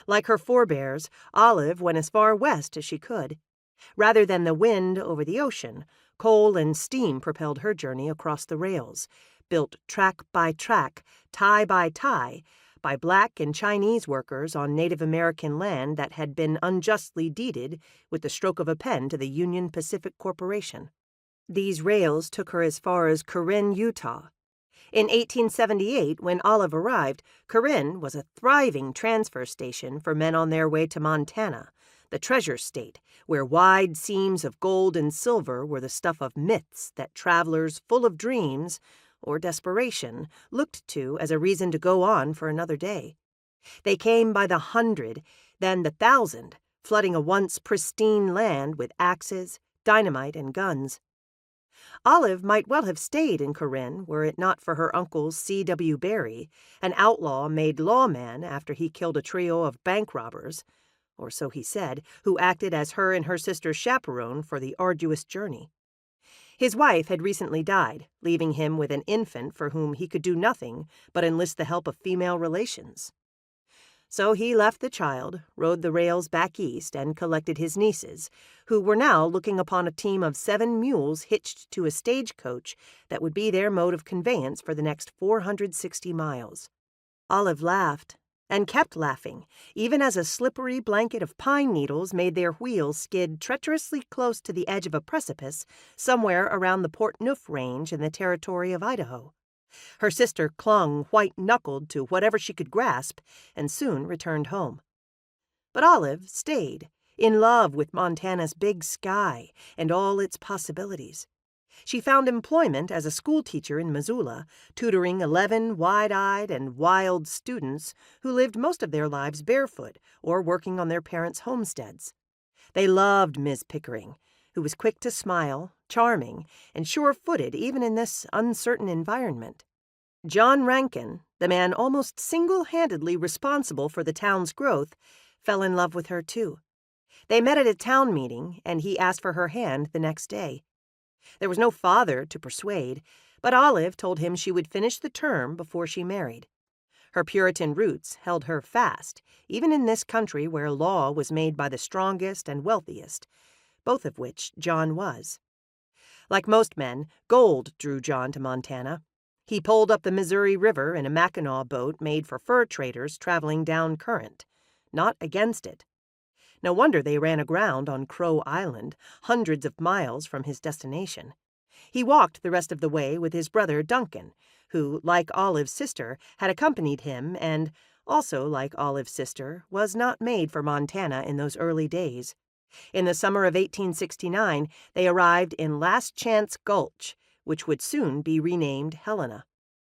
Like her forebears, Olive went as far west as she could. Rather than the wind over the ocean, coal and steam propelled her journey across the rails, built track by track, tie by tie, by Black and Chinese workers on Native American land that had been unjustly deeded with the stroke of a pen to the Union Pacific Corporation. These rails took her as far as Corinne, Utah. In 1878, when Olive arrived, Corinne was a thriving transfer station for men on their way to Montana, the treasure state, where wide seams of gold and silver were the stuff of myths that travelers full of dreams or desperation looked to as a reason to go on for another day. They came by the 100, then the 1,000, flooding a once pristine land with axes, dynamite, and guns. Olive might well have stayed in Corinne were it not for her uncle C.W. Barry, an outlaw made lawman after he killed a trio of bank robbers, or so he said, who acted as her and her sister's chaperone for the arduous journey. His wife had recently died, leaving him with an infant for whom he could do nothing but enlist the help of female relations. So he left the child, rode the rails back east, and collected his nieces, who were now looking upon a team of 7 mules hitched to a stagecoach that would be their mode of conveyance for the next 460 miles. Olive laughed, and kept laughing, even as a slippery blanket of pine needles made their wheels skid treacherously close to the edge of a precipice somewhere around the Port Neuf Range in the territory of Idaho. Her sister clung white-knuckled to whatever she could grasp and soon returned home. But Olive stayed, in love with Montana's big sky and all its possibilities. She found employment as a schoolteacher in Missoula, tutoring 11 wide-eyed and wild students who lived most of their lives barefoot or working on their parents' homesteads. They loved Miss Pickering, who was quick to smile, charming, and sure-footed even in this uncertain environment. John Rankin, the man almost single-handedly responsible for the town's growth, fell in love with her too. They met at a town meeting, and he asked for her hand the next day. There was no father to persuade, but Olive told him she would finish the term before she married. Her Puritan roots held her fast, even in this country where law was made by the strongest and wealthiest, both of which John was. Like most men, gold drew John to Montana. He poled up the Missouri River in a Mackinaw boat made for fur traders traveling down current, not against it. No wonder they ran aground on Crow Island, hundreds of miles from his destination. He walked the rest of the way with his brother Duncan, who, like Olive's sister, had accompanied him and, also like Olive's sister, was not made for Montana in those early days. In the summer of 1869, they arrived in Last Chance Gulch, which would soon be renamed Helena.